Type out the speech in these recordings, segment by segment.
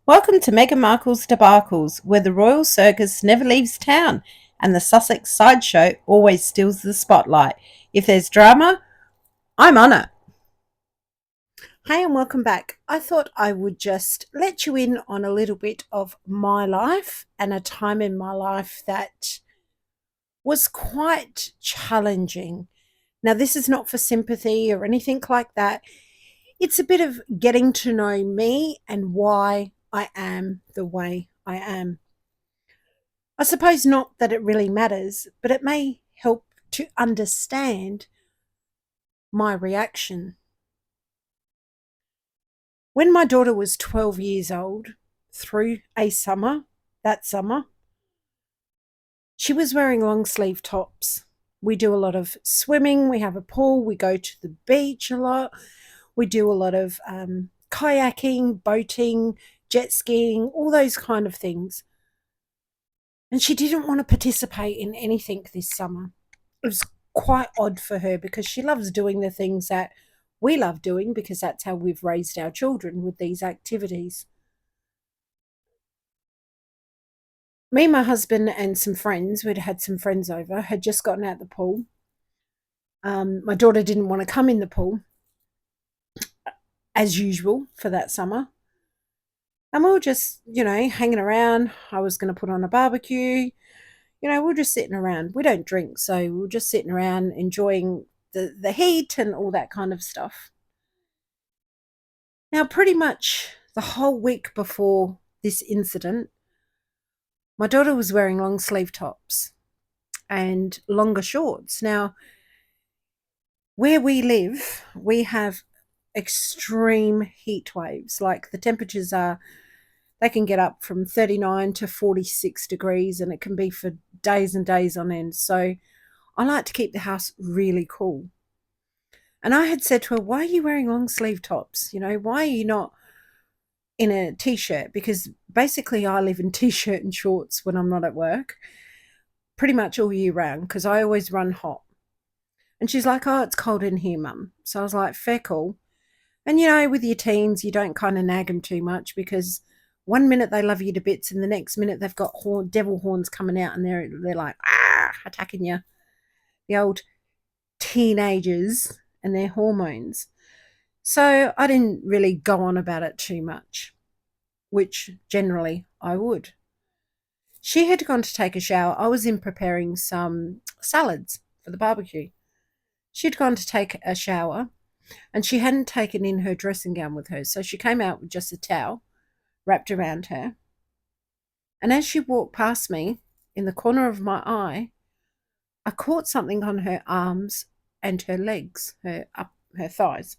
Welcome to Meghan Markle's Debacles, where the royal circus never leaves town and the Sussex sideshow always steals the spotlight. If there's drama, I'm on it. Hi, and welcome back. I thought I would just let you in on a little bit of my life and a time in my life that was quite challenging. Now, this is not for sympathy or anything like that. It's a bit of getting to know me and why I am the way I am. I suppose not that it really matters, but it may help to understand my reaction. When my daughter was 12 years old, through that summer, she was wearing long sleeve tops. We do a lot of swimming, we have a pool, we go to the beach a lot, we do a lot of kayaking, boating, jet skiing, all those kind of things. And she didn't want to participate in anything this summer. It was quite odd for her because she loves doing the things that we love doing because that's how we've raised our children with these activities. Me, my husband, and some friends, we'd had some friends over, had just gotten out the pool. My daughter didn't want to come in the pool as usual for that summer. And we were just, hanging around. I was going to put on a barbecue. We're just sitting around. We don't drink, so we're just sitting around enjoying the heat and all that kind of stuff. Now, pretty much the whole week before this incident, my daughter was wearing long sleeve tops and longer shorts. Now, where we live, we have extreme heat waves. Like the temperatures they can get up from 39 to 46 degrees, and it can be for days and days on end. So I like to keep the house really cool. And I had said to her, why are you wearing long sleeve tops? Why are you not in a t-shirt? Because basically I live in t-shirt and shorts when I'm not at work, pretty much all year round, because I always run hot. And she's like, oh, it's cold in here, mum. So I was like, fair call. And with your teens, you don't kind of nag them too much because one minute they love you to bits and the next minute they've got devil horns coming out and they're like, attacking you. The old teenagers and their hormones. So I didn't really go on about it too much, which generally I would. She had gone to take a shower. I was in preparing some salads for the barbecue. She'd gone to take a shower and she hadn't taken in her dressing gown with her. So she came out with just a towel wrapped around her. And as she walked past me, in the corner of my eye, I caught something on her arms and her legs, her thighs.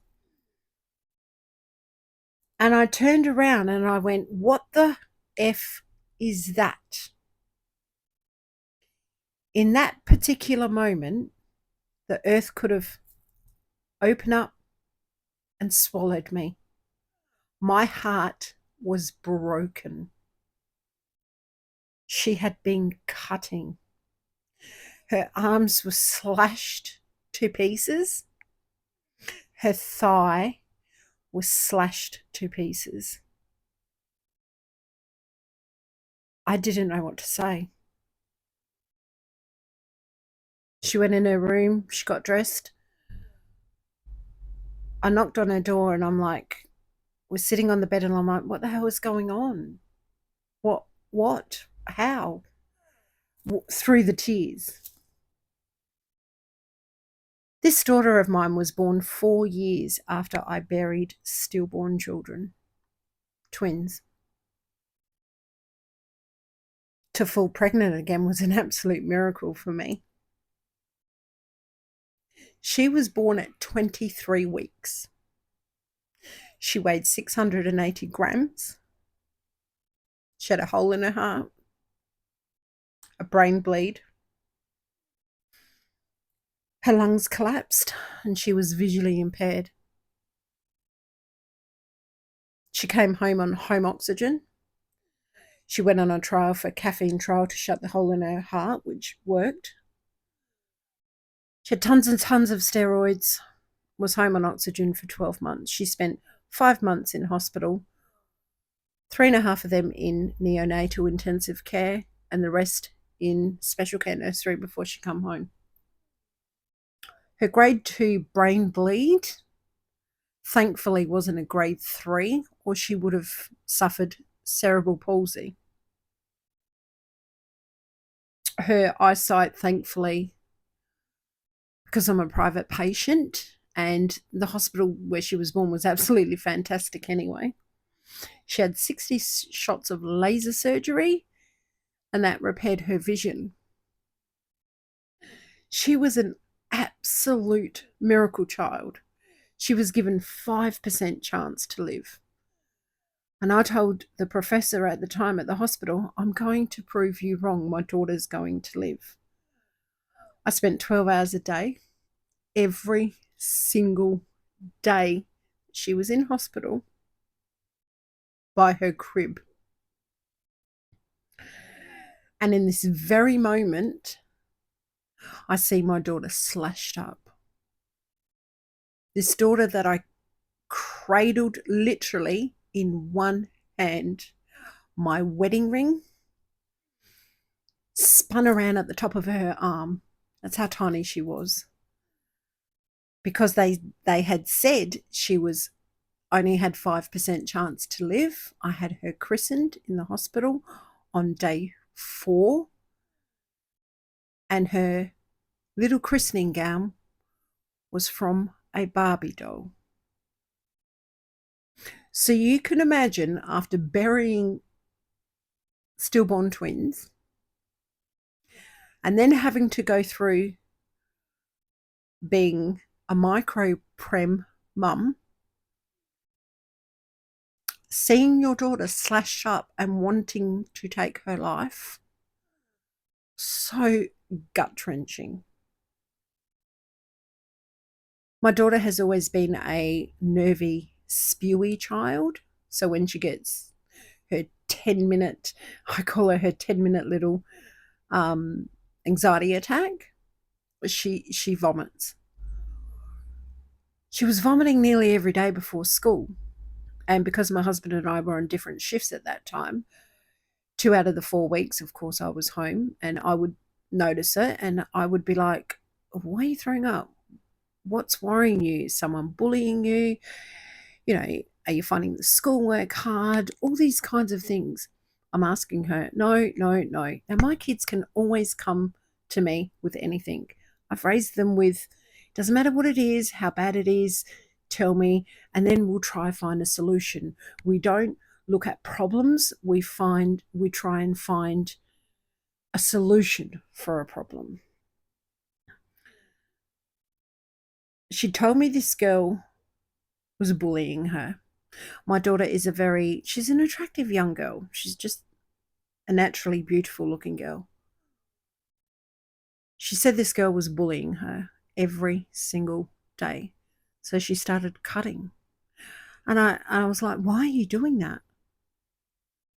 And I turned around and I went, what the F is that? In that particular moment, the earth could have opened up and swallowed me. My heart was broken. She had been cutting. Her arms were slashed to pieces. Her thigh was slashed to pieces. I didn't know what to say. She went in her room, she got dressed. I knocked on her door and I'm like, we're sitting on the bed and I'm like, what the hell is going on? What? How? Through the tears. This daughter of mine was born 4 years after I buried stillborn children, twins. To fall pregnant again was an absolute miracle for me. She was born at 23 weeks. She weighed 680 grams. She had a hole in her heart, a brain bleed. Her lungs collapsed and she was visually impaired. She came home on home oxygen. She went on a trial for caffeine trial to shut the hole in her heart, which worked. She had tons and tons of steroids, was home on oxygen for 12 months. She spent 5 months in hospital, 3.5 of them in neonatal intensive care, and the rest in special care nursery before she come home. Her grade 2 brain bleed thankfully wasn't a grade 3, or she would have suffered cerebral palsy. Her eyesight, thankfully, because I'm a private patient and the hospital where she was born was absolutely fantastic anyway. She had 60 shots of laser surgery and that repaired her vision. She was an absolute miracle child. She was given 5% chance to live. And I told the professor at the time at the hospital, I'm going to prove you wrong. My daughter's going to live. I spent 12 hours a day, every single day she was in hospital, by her crib. And in this very moment, I see my daughter slashed up. This daughter that I cradled literally in one hand, my wedding ring, spun around at the top of her arm. That's how tiny she was. Because they had said she was only had 5% chance to live. I had her christened in the hospital on day 4, and her little christening gown was from a Barbie doll. So you can imagine, after burying stillborn twins and then having to go through being a micro-prem mum, seeing your daughter slashed up and wanting to take her life, so gut-wrenching. My daughter has always been a nervy, spewy child. So when she gets her 10-minute, I call her 10-minute little anxiety attack, she vomits. She was vomiting nearly every day before school. And because my husband and I were on different shifts at that time, 2 out of the 4 weeks, of course, I was home, and I would notice it and I would be like, why are you throwing up? What's worrying you? Is someone bullying you? You know, are you finding the schoolwork hard? All these kinds of things. I'm asking her, no. And my kids can always come to me with anything. I've raised them with, doesn't matter what it is, how bad it is, tell me, and then we'll try find a solution. We don't look at problems, we try and find a solution for a problem. She told me this girl was bullying her. My daughter is she's an attractive young girl. She's just a naturally beautiful looking girl. She said this girl was bullying her every single day. So she started cutting. And I was like, why are you doing that?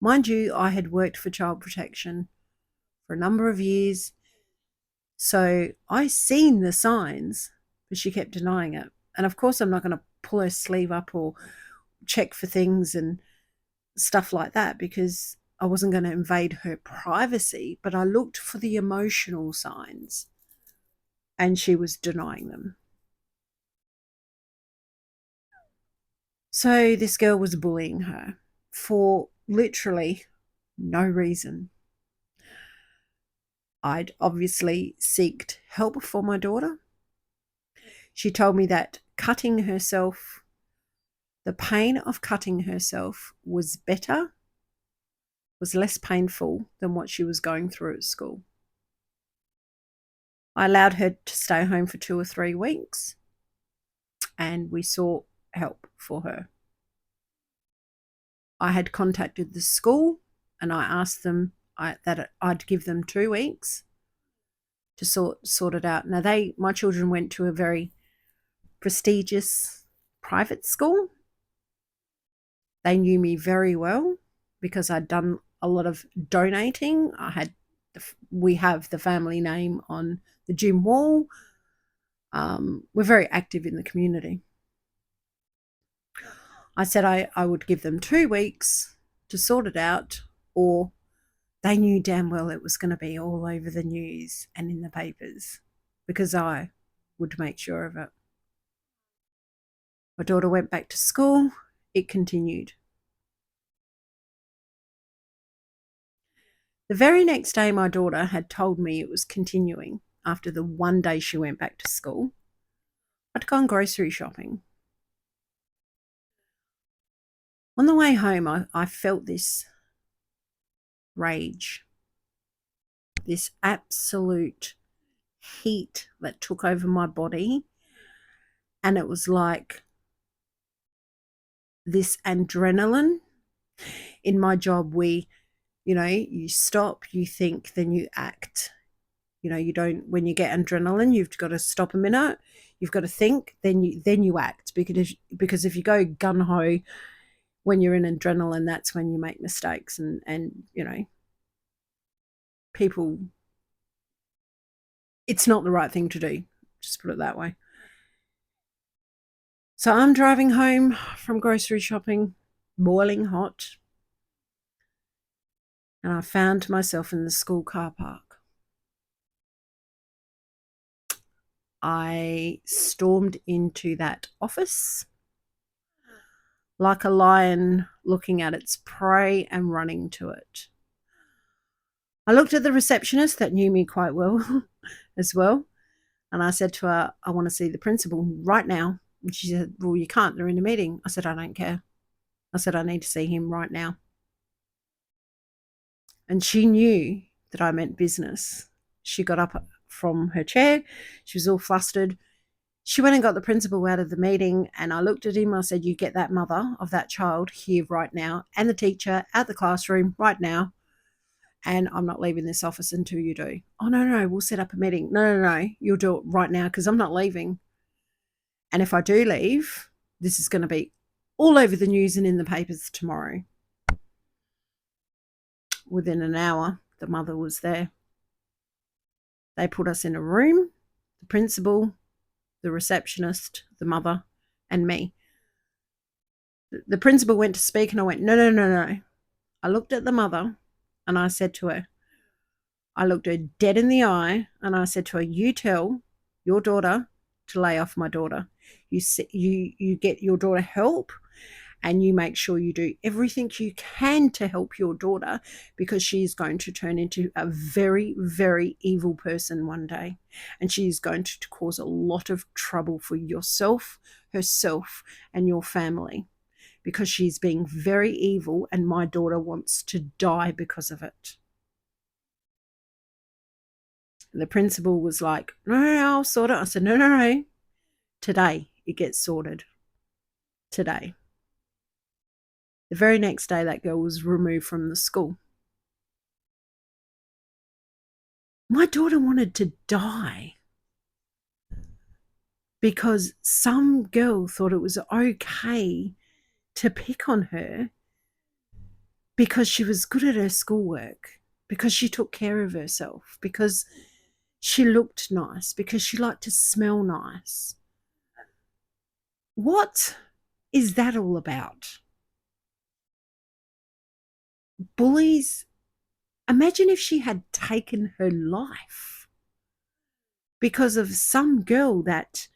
Mind you, I had worked for child protection for a number of years. So I seen the signs, but she kept denying it. And of course, I'm not going to pull her sleeve up or check for things and stuff like that, because I wasn't going to invade her privacy, but I looked for the emotional signs and she was denying them. So this girl was bullying her for literally no reason. I'd obviously sought help for my daughter. She told me that cutting herself, the pain of cutting herself was less painful than what she was going through at school. I allowed her to stay home for 2 or 3 weeks, and we sought help for her. I had contacted the school and I asked them that I'd give them 2 weeks to sort it out. Now my children went to a very prestigious private school. They knew me very well because I'd done a lot of donating. We have the family name on the gym wall. We're very active in the community. I said I would give them 2 weeks to sort it out, or they knew damn well it was going to be all over the news and in the papers because I would make sure of it. My daughter went back to school. It continued. The very next day, my daughter had told me it was continuing after the one day she went back to school. I'd gone grocery shopping. On the way home, I felt this rage, this absolute heat that took over my body. And it was like this adrenaline. In my job, you stop, you think, then you act. You don't, when you get adrenaline, you've got to stop a minute, you've got to think, then you act, because if you go gun-ho when you're in adrenaline, that's when you make mistakes, and people, it's not the right thing to do, just put it that way. So I'm driving home from grocery shopping, boiling hot, and I found myself in the school car park. I stormed into that office like a lion looking at its prey and running to it. I looked at the receptionist that knew me quite well as well, and I said to her, I want to see the principal right now. And she said, well, you can't, they're in a meeting. I said, I don't care. I said, I need to see him right now. And she knew that I meant business. She got up from her chair. She was all flustered. She went and got the principal out of the meeting, and I looked at him. I said, you get that mother of that child here right now, and the teacher out the classroom right now, and I'm not leaving this office until you do. Oh, no, we'll set up a meeting. No, you'll do it right now because I'm not leaving. And if I do leave, this is going to be all over the news and in the papers tomorrow. Within an hour, the mother was there. They put us in a room, the principal, the receptionist, the mother, and me. The principal went to speak, and I went, no. I looked at the mother, and I said to her, I looked her dead in the eye, and I said to her, you tell your daughter to lay off my daughter. You get your daughter help, and you make sure you do everything you can to help your daughter, because she's going to turn into a very, very evil person one day, and she is going to cause a lot of trouble for yourself, herself, and your family, because she's being very evil, and my daughter wants to die because of it. The principal was like, no, I'll sort it. I said, no. Today it gets sorted. Today. The very next day, that girl was removed from the school. My daughter wanted to die because some girl thought it was okay to pick on her because she was good at her schoolwork, because she took care of herself, because she looked nice, because she liked to smell nice. What is that all about? Bullies. Imagine if she had taken her life because of some girl that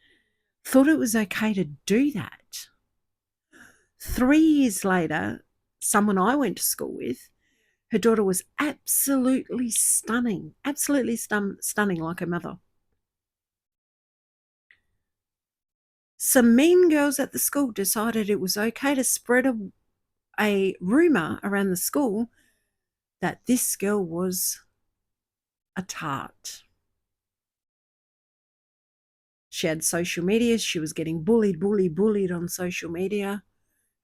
thought it was okay to do that. 3 years later, someone I went to school with, her daughter was absolutely stunning like her mother. Some mean girls at the school decided it was okay to spread a rumor around the school that this girl was a tart. She had social media. She was getting bullied on social media.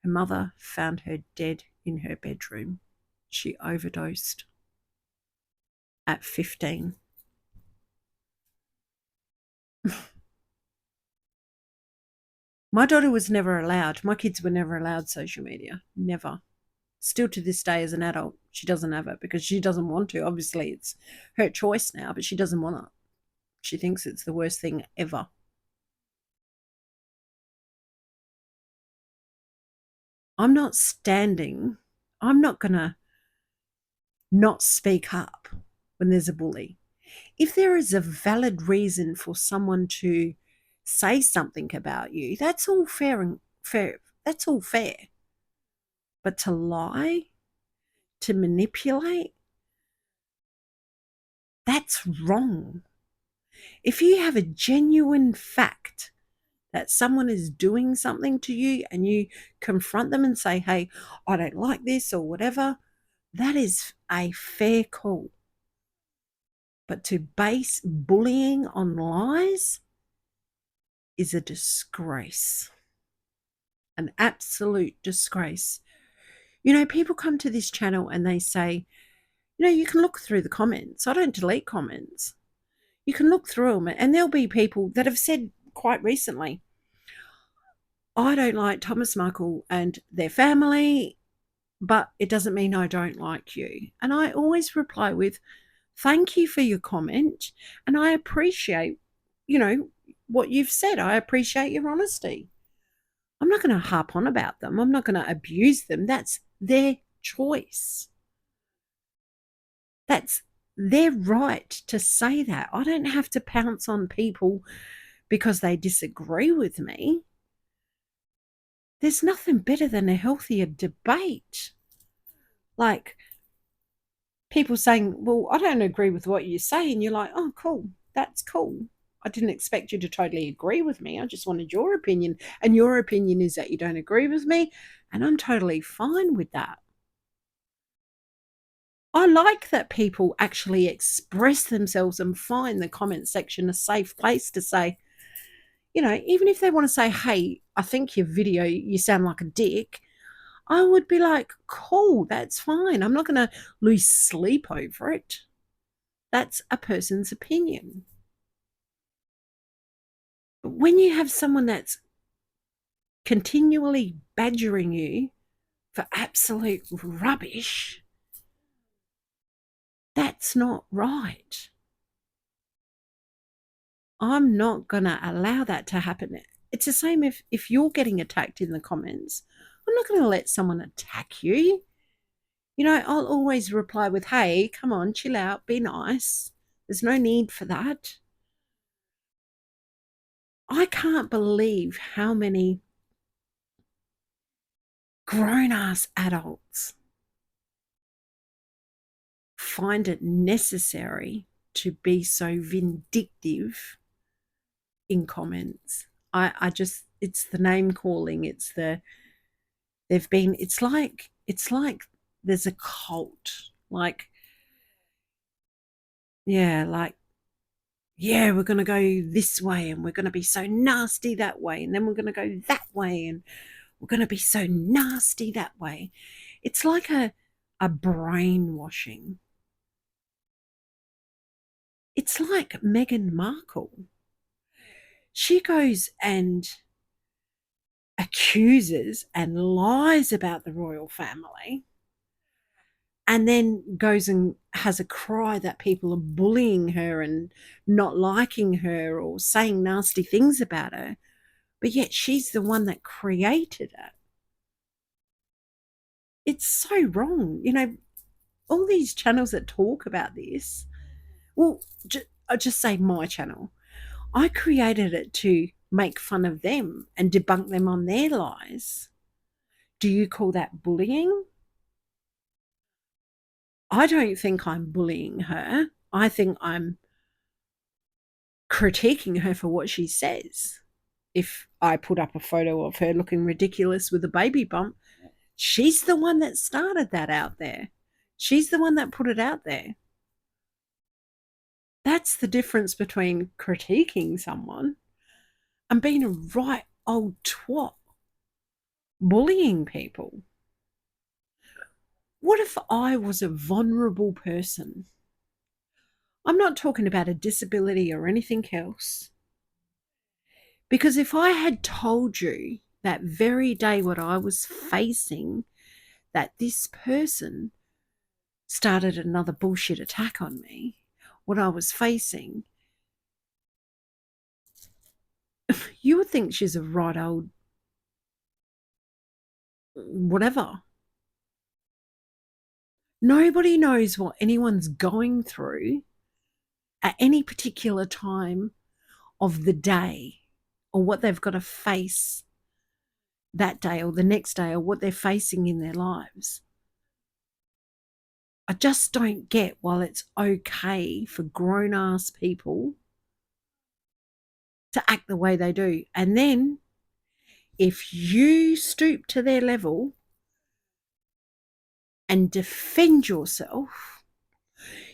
Her mother found her dead in her bedroom. She overdosed at 15. My daughter was never allowed. My kids were never allowed social media. Never. Still to this day, as an adult, she doesn't have it because she doesn't want to. Obviously, it's her choice now, but she doesn't want it. She thinks it's the worst thing ever. I'm not standing I'm not going to not speak up when there's a bully. If there is a valid reason for someone to say something about you, that's all fair and fair. That's all fair. But to lie, to manipulate, that's wrong. If you have a genuine fact that someone is doing something to you and you confront them and say, hey, I don't like this or whatever, that is a fair call. But to base bullying on lies is a disgrace, an absolute disgrace. You know, people come to this channel and they say, you know, you can look through the comments. I don't delete comments. You can look through them, and there'll be people that have said quite recently, I don't like Thomas Michael and their family, but it doesn't mean I don't like you. And I always reply with, thank you for your comment, and I appreciate, you know, what you've said. I appreciate your honesty. I'm not going to harp on about them. I'm not going to abuse them. That's their choice. That's their right to say that. I don't have to pounce on people because they disagree with me. There's nothing better than a healthier debate. Like people saying, well, I don't agree with what you say. And you're like, oh, cool. That's cool. I didn't expect you to totally agree with me. I just wanted your opinion. And your opinion is that you don't agree with me. And I'm totally fine with that. I like that people actually express themselves and find the comment section a safe place to say, you know, even if they want to say, hey, I think your video, you sound like a dick, I would be like, cool, that's fine. I'm not going to lose sleep over it. That's a person's opinion. But when you have someone that's continually badgering you for absolute rubbish, that's not right. I'm not going to allow that to happen. It's the same if you're getting attacked in the comments. I'm not going to let someone attack you. You know, I'll always reply with, hey, come on, chill out, be nice. There's no need for that. I can't believe how many grown-ass adults find it necessary to be so vindictive in comments. I just, it's the name calling. It's the, they've been, it's like there's a cult. Like, yeah, like, yeah, we're going to go this way and we're going to be so nasty that way. And then we're going to go that way and we're going to be so nasty that way. It's like a brainwashing. It's like Meghan Markle. She goes and accuses and lies about the royal family and then goes and has a cry that people are bullying her and not liking her or saying nasty things about her. But yet she's the one that created it. It's so wrong. You know, all these channels that talk about this, well, I'll just say my channel. I created it to make fun of them and debunk them on their lies. Do you call that bullying? I don't think I'm bullying her. I think I'm critiquing her for what she says. If I put up a photo of her looking ridiculous with a baby bump, she's the one that started that out there. She's the one that put it out there. That's the difference between critiquing someone and being a right old twat, bullying people. What if I was a vulnerable person? I'm not talking about a disability or anything else. Because if I had told you that very day what I was facing, that this person started another bullshit attack on me, what I was facing, you would think she's a right old whatever. Nobody knows what anyone's going through at any particular time of the day, or what they've got to face that day or the next day, or what they're facing in their lives. I just don't get why it's okay for grown ass people to act the way they do. And then if you stoop to their level and defend yourself,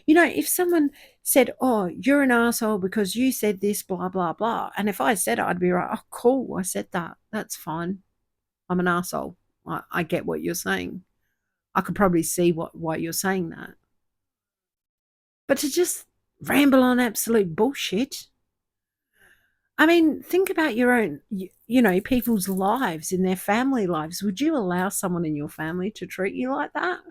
if someone said, oh, you're an asshole because you said this, blah, blah, blah. And if I said it, I'd be right. Oh, cool. I said that. That's fine. I'm an asshole. I get what you're saying. I could probably see why you're saying that. But to just ramble on absolute bullshit. I mean, think about your own, people's lives, in their family lives. Would you allow someone in your family to treat you like that?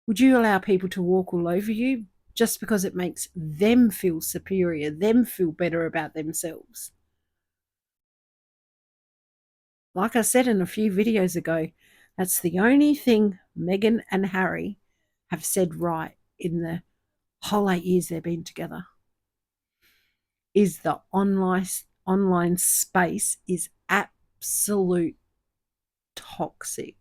Would you allow people to walk all over you just because it makes them feel superior, them feel better about themselves? Like I said in a few videos ago, that's the only thing Meghan and Harry have said right in the whole 8 years they've been together, is the online space is absolute toxic.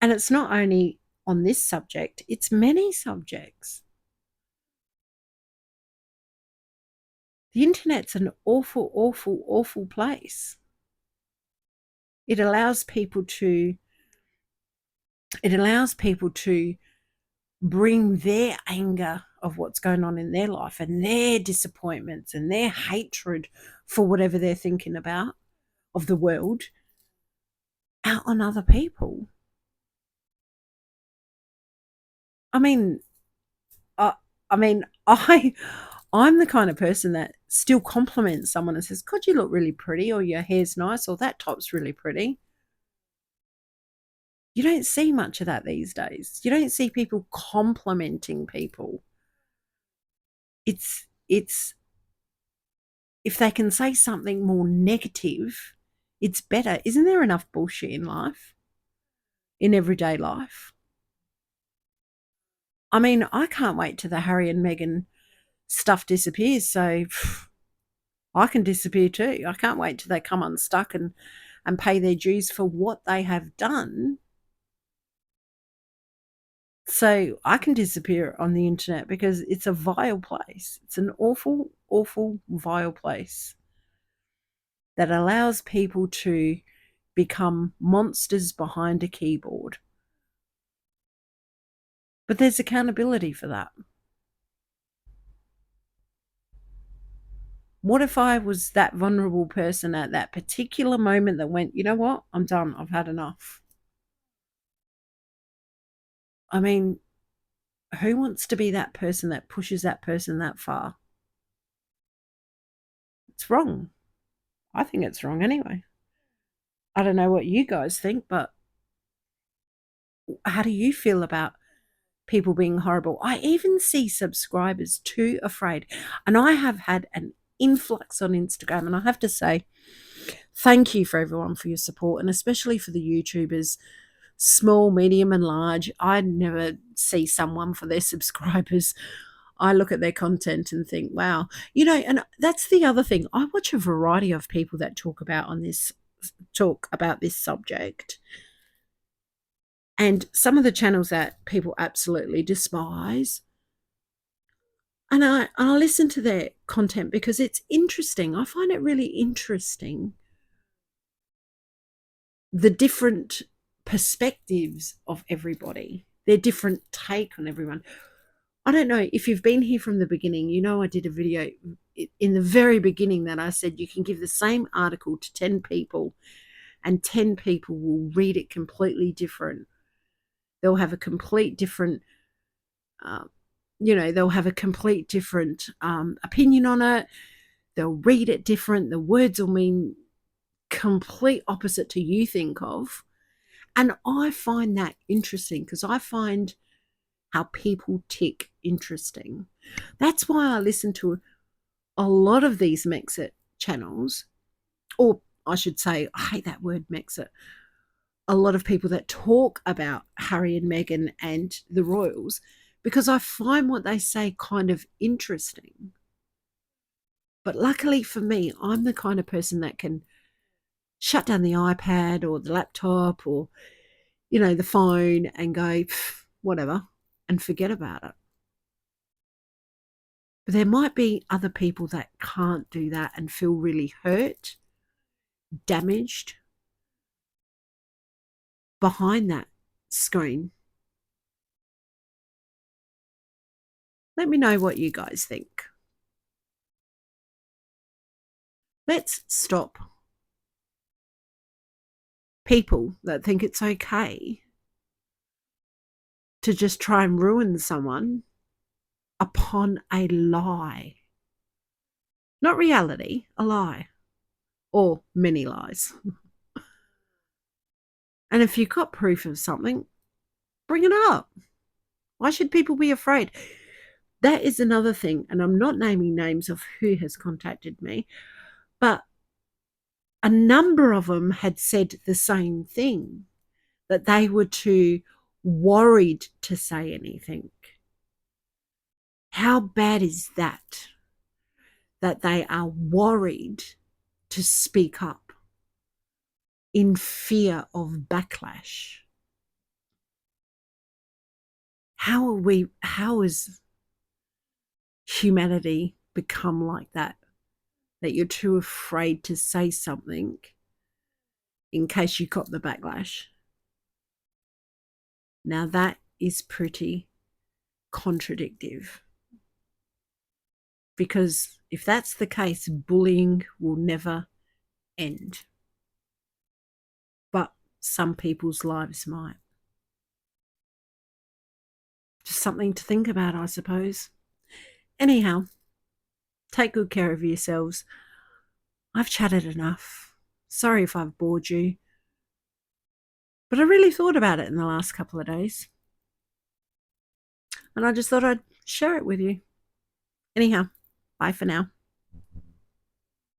And it's not only on this subject, it's many subjects. The internet's an awful, awful, awful place. It allows people to bring their anger of what's going on in their life and their disappointments and their hatred for whatever they're thinking about of the world out on other people. I mean, I'm the kind of person that still compliments someone and says, God, you look really pretty, or your hair's nice, or that top's really pretty. You don't see much of that these days. You don't see people complimenting people. It's if they can say something more negative, it's better. Isn't there enough bullshit in life, in everyday life? I mean, I can't wait till the Harry and Meghan stuff disappears, so I can disappear too. I can't wait till they come unstuck and pay their dues for what they have done, so I can disappear on the internet, because it's a vile place. It's an awful, awful, vile place that allows people to become monsters behind a keyboard. But there's accountability for that. What if I was that vulnerable person at that particular moment that went, you know what, I'm done, I've had enough? I mean, who wants to be that person that pushes that person that far? It's wrong. I think it's wrong anyway. I don't know what you guys think, but how do you feel about people being horrible? I even see subscribers too afraid. And I have had an influx on Instagram, and I have to say, thank you for everyone for your support, and especially for the YouTubers, small, medium, and large. I never see someone for their subscribers. I look at their content and think, wow, and that's the other thing. I watch a variety of people that talk about this subject. And some of the channels that people absolutely despise. And I listen to their content because it's interesting. I find it really interesting, the different perspectives of everybody, their different take on everyone. I don't know if you've been here from the beginning. I did a video in the very beginning that I said you can give the same article to 10 people and 10 people will read it completely different. They'll have a complete different, they'll have a complete different opinion on it. They'll read it different. The words will mean complete opposite to you think of. And I find that interesting, because I find how people tick interesting. That's why I listen to a lot of these Mexit channels, or I should say, I hate that word Mexit. a lot of people that talk about Harry and Meghan and the royals because I find what they say kind of interesting. But luckily for me, I'm the kind of person that can shut down the iPad or the laptop or, the phone and go, whatever, and forget about it. But there might be other people that can't do that and feel really hurt, damaged behind that screen. Let me know what you guys think. Let's stop people that think it's okay to just try and ruin someone upon a lie. Not reality, a lie. Or many lies. And if you've got proof of something, bring it up. Why should people be afraid? That is another thing, and I'm not naming names of who has contacted me, but a number of them had said the same thing, that they were too worried to say anything. How bad is that? That they are worried to speak up in fear of backlash. How has humanity become like that? That you're too afraid to say something in case you cop the backlash. Now that is pretty contradictive. Because if that's the case, bullying will never end. But some people's lives might. Just something to think about, I suppose. Anyhow, take good care of yourselves. I've chatted enough. Sorry if I've bored you. But I really thought about it in the last couple of days. And I just thought I'd share it with you. Anyhow, bye for now.